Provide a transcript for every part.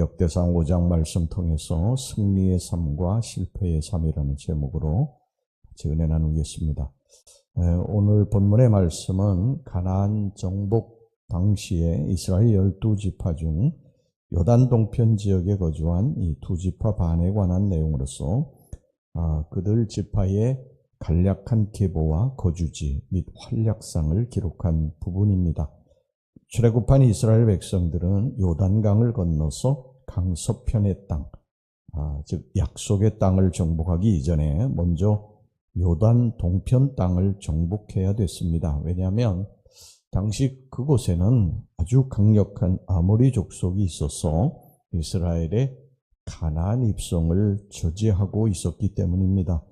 역대상 5장 말씀 통해서 승리의 삶과 실패의 삶이라는 제목으로 같이 은혜 나누겠습니다. 오늘 본문의 말씀은 가나안 정복 당시에 이스라엘 12지파 중 요단 동편 지역에 거주한 이 두 지파 반에 관한 내용으로서 그들 지파의 간략한 계보와 거주지 및 활약상을 기록한 부분입니다. 출애굽한 이스라엘 백성들은 요단강을 건너서 강서편의 땅, 즉 약속의 땅을 정복하기 이전에 먼저 요단 동편 땅을 정복해야 됐습니다. 왜냐하면 당시 그곳에는 아주 강력한 아모리 족속이 있어서 이스라엘의 가나안 입성을 저지하고 있었기 때문입니다.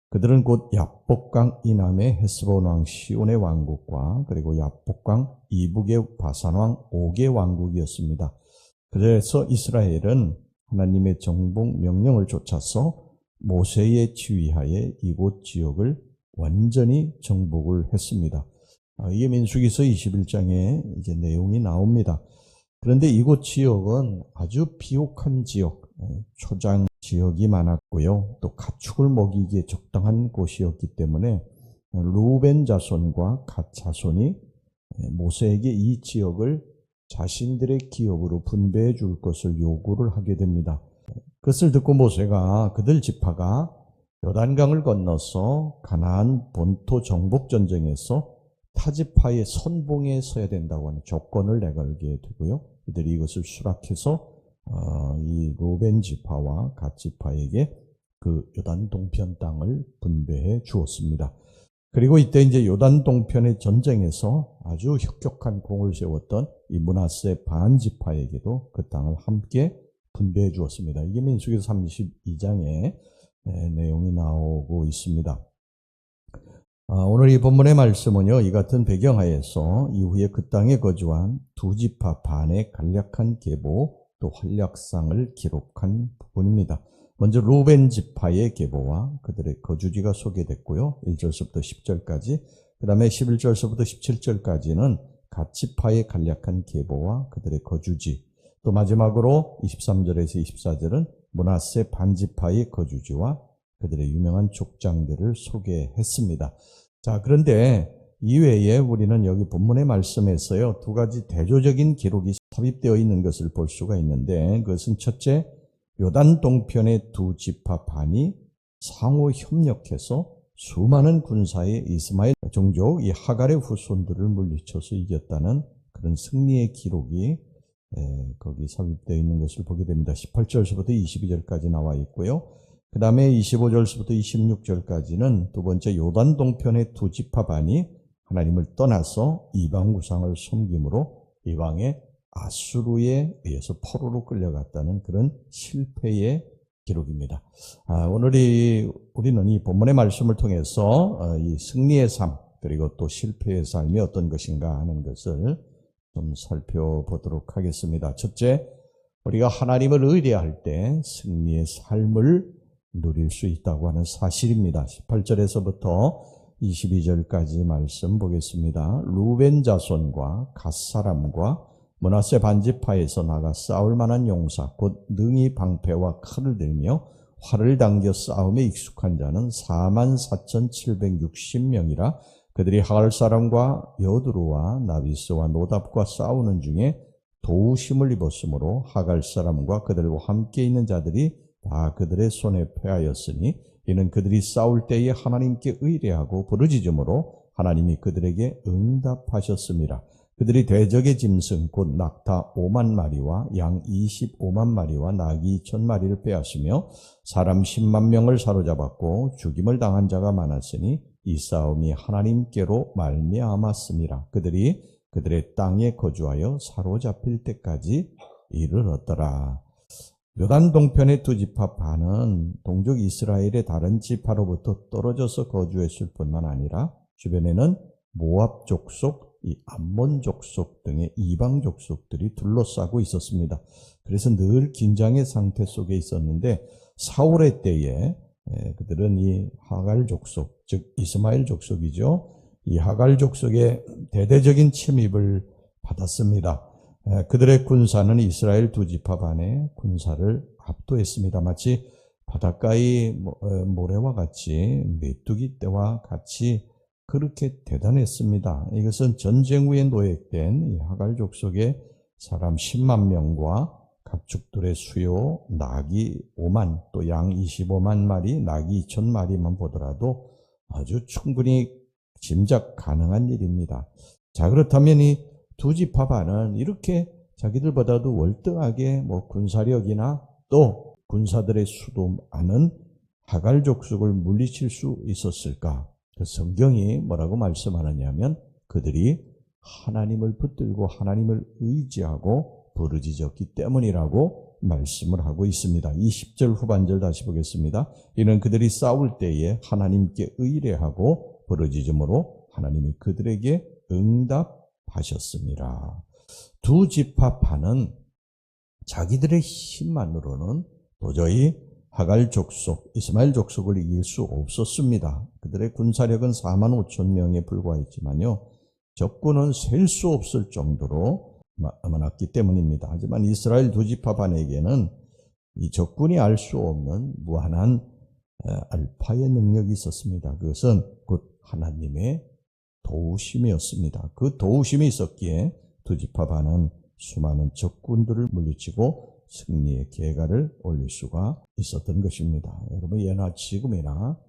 그들은 곧 야복강 이남의 헤스본 왕 시온의 왕국과 그리고 야복강 이북의 바산 왕 옥의 왕국이었습니다. 그래서 이스라엘은 하나님의 정복 명령을 쫓아서 모세의 지휘하에 이곳 지역을 완전히 정복을 했습니다. 이게 민수기서 21장에 이제 내용이 나옵니다. 그런데 이곳 지역은 아주 비옥한 지역, 초장 지역이 많았고요. 또 가축을 먹이기에 적당한 곳이었기 때문에 루벤 자손과 갓 자손이 모세에게 이 지역을 자신들의 기업으로 분배해 줄 것을 요구를 하게 됩니다. 그것을 듣고 모세가 그들 지파가 요단강을 건너서 가나안 본토 정복 전쟁에서 타지파의 선봉에 서야 된다고 하는 조건을 내걸게 되고요. 이들이 이것을 수락해서 이 루벤 지파와 갓 지파에게 그 요단 동편 땅을 분배해 주었습니다. 그리고 이때 이제 요단 동편의 전쟁에서 아주 혁혁한 공을 세웠던 이 므낫세 반 지파에게도 그 땅을 함께 분배해 주었습니다. 이게 민수기서 32장에 내용이 나오고 있습니다. 오늘 이 본문의 말씀은요, 이 같은 배경하에서 이후에 그 땅에 거주한 두 지파 반의 간략한 계보 또 활약상을 기록한 부분입니다. 먼저 루벤 지파의 계보와 그들의 거주지가 소개됐고요. 1절서부터 10절까지, 그 다음에 11절서부터 17절까지는 갓 지파의 간략한 계보와 그들의 거주지, 또 마지막으로 23절에서 24절은 므낫세 반 지파의 거주지와 그들의 유명한 족장들을 소개했습니다. 자, 그런데 이외에 우리는 여기 본문의 말씀에서요, 두 가지 대조적인 기록이 삽입되어 있는 것을 볼 수가 있는데, 그것은 첫째, 요단 동편의 두 지파 반이 상호 협력해서 수많은 군사의 이스마엘 종족 이 하갈의 후손들을 물리쳐서 이겼다는 그런 승리의 기록이 거기 삽입되어 있는 것을 보게 됩니다. 18절서부터 22절까지 나와 있고요. 그 다음에 25절서부터 26절까지는 두 번째 요단 동편의 두 지파 반이 하나님을 떠나서 이방 우상을 섬김으로 이방의 아수르에 의해서 포로로 끌려갔다는 그런 실패의 기록입니다. 오늘 우리는 이 본문의 말씀을 통해서 이 승리의 삶 그리고 또 실패의 삶이 어떤 것인가 하는 것을 좀 살펴보도록 하겠습니다. 첫째, 우리가 하나님을 의뢰할 때 승리의 삶을 누릴 수 있다고 하는 사실입니다. 18절에서부터 22절까지 말씀 보겠습니다. 루벤 자손과 갓 사람과 므낫세 반지파에서 나가 싸울 만한 용사 곧 능히 방패와 칼을 들며 활을 당겨 싸움에 익숙한 자는 44,760명이라 그들이 하갈 사람과 여두루와 나비스와 노답과 싸우는 중에 도우심을 입었으므로 하갈 사람과 그들과 함께 있는 자들이 다 그들의 손에 패하였으니 이는 그들이 싸울 때에 하나님께 의뢰하고 부르짖음으로 하나님이 그들에게 응답하셨습니다. 그들이 대적의 짐승 곧 낙타 5만 마리와 양 25만 마리와 나귀 2,000마리를 빼앗으며 사람 10만 명을 사로잡았고 죽임을 당한 자가 많았으니 이 싸움이 하나님께로 말미암았습니다. 그들이 그들의 땅에 거주하여 사로잡힐 때까지 이르렀더라. 요단 동편의 두 지파 반은 동족 이스라엘의 다른 지파로부터 떨어져서 거주했을 뿐만 아니라 주변에는 모압 족속, 이 암몬 족속 등의 이방 족속들이 둘러싸고 있었습니다. 그래서 늘 긴장의 상태 속에 있었는데 사울의 때에 그들은 이 하갈 족속, 즉 이스마엘 족속이죠. 이 하갈 족속의 대대적인 침입을 받았습니다. 그들의 군사는 이스라엘 두 지파 반의 군사를 압도했습니다. 마치 바닷가의 모래와 같이 메뚜기 떼와 같이 그렇게 대단했습니다. 이것은 전쟁 후에 노획된 이 하갈 족속의 사람 10만 명과 가축들의 수요, 낙이 5만, 또 양 25만 마리, 낙이 2천 마리만 보더라도 아주 충분히 짐작 가능한 일입니다. 자, 그렇다면 이 두 지파 반은 이렇게 자기들보다도 월등하게 군사력이나 또 군사들의 수도 많은 하갈 족속을 물리칠 수 있었을까? 그 성경이 뭐라고 말씀하느냐면 그들이 하나님을 붙들고 하나님을 의지하고 부르짖었기 때문이라고 말씀을 하고 있습니다. 이 10절 후반절 다시 보겠습니다. 이는 그들이 싸울 때에 하나님께 의뢰하고 부르짖음으로 하나님이 그들에게 응답하셨습니다. 두 지파 반은 자기들의 힘만으로는 도저히 하갈 족속, 이스마엘 족속을 이길 수 없었습니다. 그들의 군사력은 4만 5천 명에 불과했지만요, 적군은 셀 수 없을 정도로 많았기 때문입니다. 하지만 이스라엘 두 지파 반에게는 이 적군이 알 수 없는 무한한 알파의 능력이 있었습니다. 그것은 곧 하나님의 도우심이었습니다. 그 도우심이 있었기에 두 지파 반은 수많은 적군들을 물리치고 승리의 계가를 올릴 수가 있었던 것입니다. 여러분, 예나 지금이나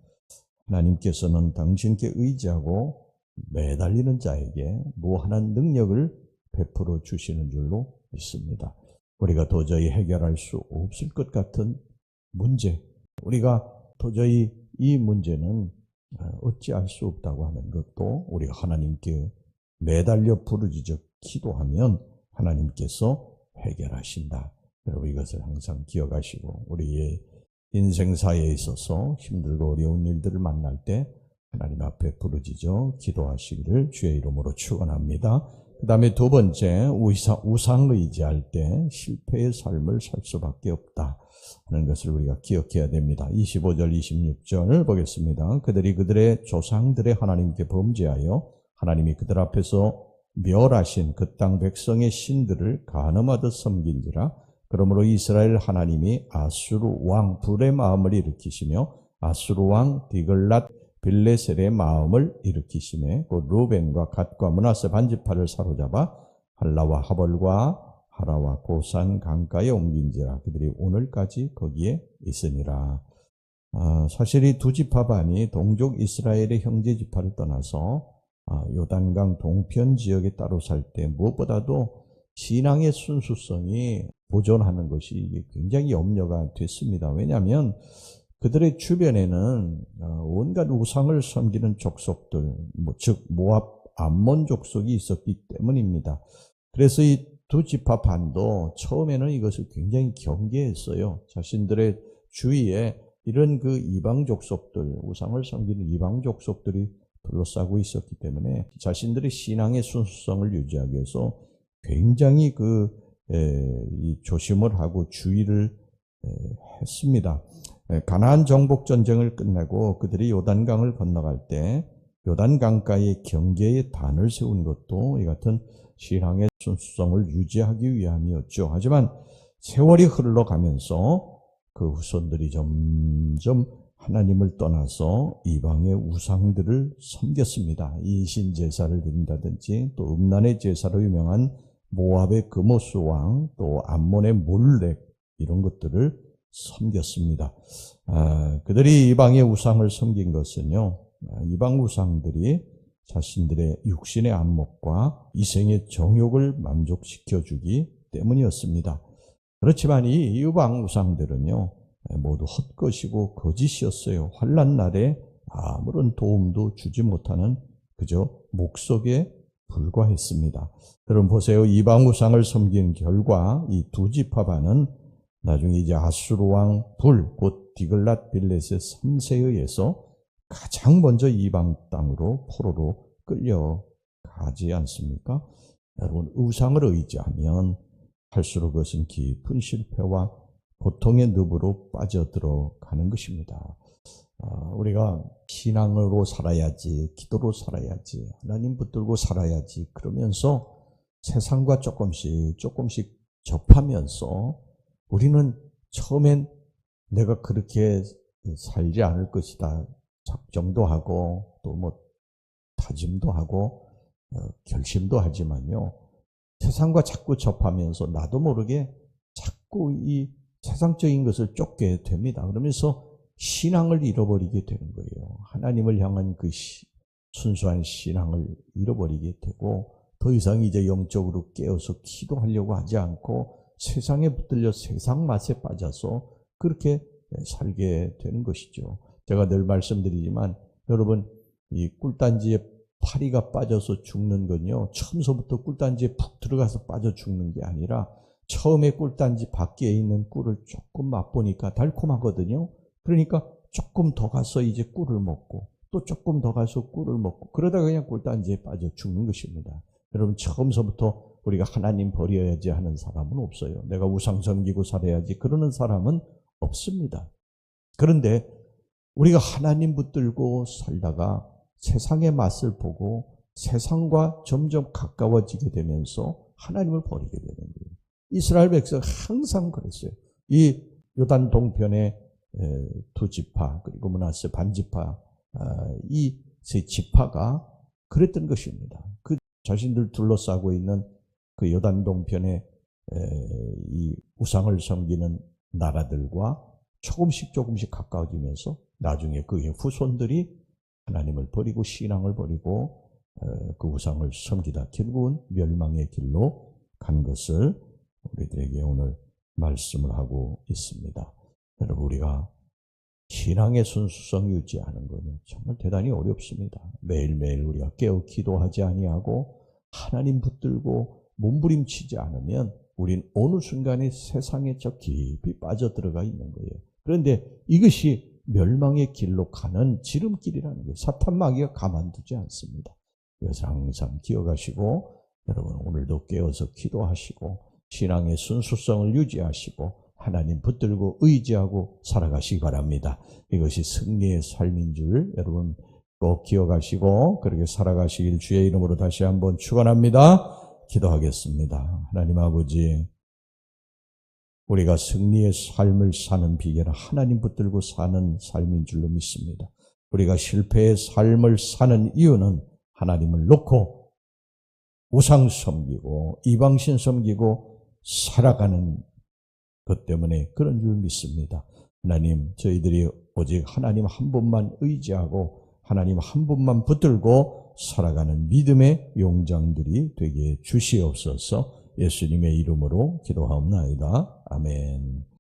하나님께서는 당신께 의지하고 매달리는 자에게 무한한 능력을 베풀어 주시는 줄로 믿습니다. 우리가 도저히 해결할 수 없을 것 같은 문제, 우리가 도저히 이 문제는 어찌할 수 없다고 하는 것도 우리가 하나님께 매달려 부르짖어 기도하면 하나님께서 해결하신다. 여러분, 이것을 항상 기억하시고 우리의 인생사에 있어서 힘들고 어려운 일들을 만날 때 하나님 앞에 부르짖어 기도하시기를 주의 이름으로 축원합니다. 그 다음에 두 번째, 우상 의지할 때 실패의 삶을 살 수밖에 없다 하는 것을 우리가 기억해야 됩니다. 25절 26절 보겠습니다. 그들이 그들의 조상들의 하나님께 범죄하여 하나님이 그들 앞에서 멸하신 그 땅 백성의 신들을 간음하듯 섬긴지라. 그러므로 이스라엘 하나님이 아수르 왕 불의 마음을 일으키시며 아수르 왕 디글랏 빌레셀의 마음을 일으키시매 곧 루벤과 갓과 므낫세 반지파를 사로잡아 할라와 하볼과 하라와 고산 강가에 옮긴지라. 그들이 오늘까지 거기에 있으니라. 사실 이 두 지파 반이 동족 이스라엘의 형제 지파를 떠나서 요단강 동편 지역에 따로 살 때 무엇보다도 신앙의 순수성이 보존하는 것이 굉장히 염려가 됐습니다. 왜냐하면 그들의 주변에는 온갖 우상을 섬기는 족속들, 즉 모압, 암몬 족속이 있었기 때문입니다. 그래서 이 두 지파 반도 처음에는 이것을 굉장히 경계했어요. 자신들의 주위에 이런 그 이방 족속들, 우상을 섬기는 이방 족속들이 둘러싸고 있었기 때문에 자신들의 신앙의 순수성을 유지하기 위해서 굉장히 이 조심을 하고 주의를 했습니다. 가나안 정복 전쟁을 끝내고 그들이 요단강을 건너갈 때 요단강가에 경계의 단을 세운 것도 이 같은 신앙의 순수성을 유지하기 위함이었죠. 하지만 세월이 흘러가면서 그 후손들이 점점 하나님을 떠나서 이방의 우상들을 섬겼습니다. 이신 제사를 드린다든지 또 음란의 제사로 유명한 모압의 그모스 왕, 또 암몬의 몰렉, 이런 것들을 섬겼습니다. 그들이 이방의 우상을 섬긴 것은요, 이방 우상들이 자신들의 육신의 안목과 이생의 정욕을 만족시켜주기 때문이었습니다. 그렇지만 이 이방 우상들은요, 모두 헛것이고 거짓이었어요. 환난 날에 아무런 도움도 주지 못하는 그저 목석에 불과했습니다. 여러분 보세요. 이방 우상을 섬긴 결과 이 두 지파 반은 나중에 이제 아수르 왕 불, 곧 디글랏 빌렛의 3세에 의해서 가장 먼저 이방 땅으로 포로로 끌려가지 않습니까? 여러분, 우상을 의지하면 할수록 그것은 깊은 실패와 고통의 늪으로 빠져들어가는 것입니다. 우리가 신앙으로 살아야지, 기도로 살아야지, 하나님 붙들고 살아야지 그러면서 세상과 조금씩 접하면서 우리는 처음엔 내가 그렇게 살지 않을 것이다 작정도 하고 또 뭐 다짐도 하고 결심도 하지만요, 세상과 자꾸 접하면서 나도 모르게 자꾸 이 세상적인 것을 쫓게 됩니다. 그러면서 신앙을 잃어버리게 되는 거예요. 하나님을 향한 그 순수한 신앙을 잃어버리게 되고 더 이상 이제 영적으로 깨어서 기도하려고 하지 않고 세상에 붙들려 세상 맛에 빠져서 그렇게 살게 되는 것이죠. 제가 늘 말씀드리지만 여러분, 이 꿀단지에 파리가 빠져서 죽는 건요, 처음서부터 꿀단지에 푹 들어가서 빠져 죽는 게 아니라 처음에 꿀단지 밖에 있는 꿀을 조금 맛보니까 달콤하거든요. 그러니까 조금 더 가서 이제 꿀을 먹고 또 조금 더 가서 꿀을 먹고 그러다가 그냥 꿀단지에 빠져 죽는 것입니다. 여러분, 처음서부터 우리가 하나님 버려야지 하는 사람은 없어요. 내가 우상 섬기고 살아야지 그러는 사람은 없습니다. 그런데 우리가 하나님 붙들고 살다가 세상의 맛을 보고 세상과 점점 가까워지게 되면서 하나님을 버리게 되는 거예요. 이스라엘 백성 항상 그랬어요. 이 요단 동편의 두 지파 그리고 므낫세 반지파, 이 세 지파가 그랬던 것입니다. 그 자신들 둘러싸고 있는 그 요단 동편의 이 우상을 섬기는 나라들과 조금씩 가까워지면서 나중에 그의 후손들이 하나님을 버리고 신앙을 버리고 그 우상을 섬기다 결국은 멸망의 길로 간 것을 우리들에게 오늘 말씀을 하고 있습니다. 여러분, 우리가 신앙의 순수성 유지하는 것은 정말 대단히 어렵습니다. 매일매일 우리가 깨어 기도하지 아니하고 하나님 붙들고 몸부림치지 않으면 우린 어느 순간에 세상에 저 깊이 빠져들어가 있는 거예요. 그런데 이것이 멸망의 길로 가는 지름길이라는 거예요. 사탄 마귀가 가만두지 않습니다. 그래서 항상 기억하시고 여러분, 오늘도 깨어서 기도하시고 신앙의 순수성을 유지하시고 하나님 붙들고 의지하고 살아가시기 바랍니다. 이것이 승리의 삶인 줄 여러분 꼭 기억하시고 그렇게 살아가시길 주의 이름으로 다시 한번 축원합니다. 기도하겠습니다. 하나님 아버지, 우리가 승리의 삶을 사는 비결은 하나님 붙들고 사는 삶인 줄로 믿습니다. 우리가 실패의 삶을 사는 이유는 하나님을 놓고 우상 섬기고 이방신 섬기고 살아가는 것 때문에 그런 줄 믿습니다. 하나님, 저희들이 오직 하나님 한 분만 의지하고 하나님 한 분만 붙들고 살아가는 믿음의 용장들이 되게 주시옵소서. 예수님의 이름으로 기도하옵나이다. 아멘.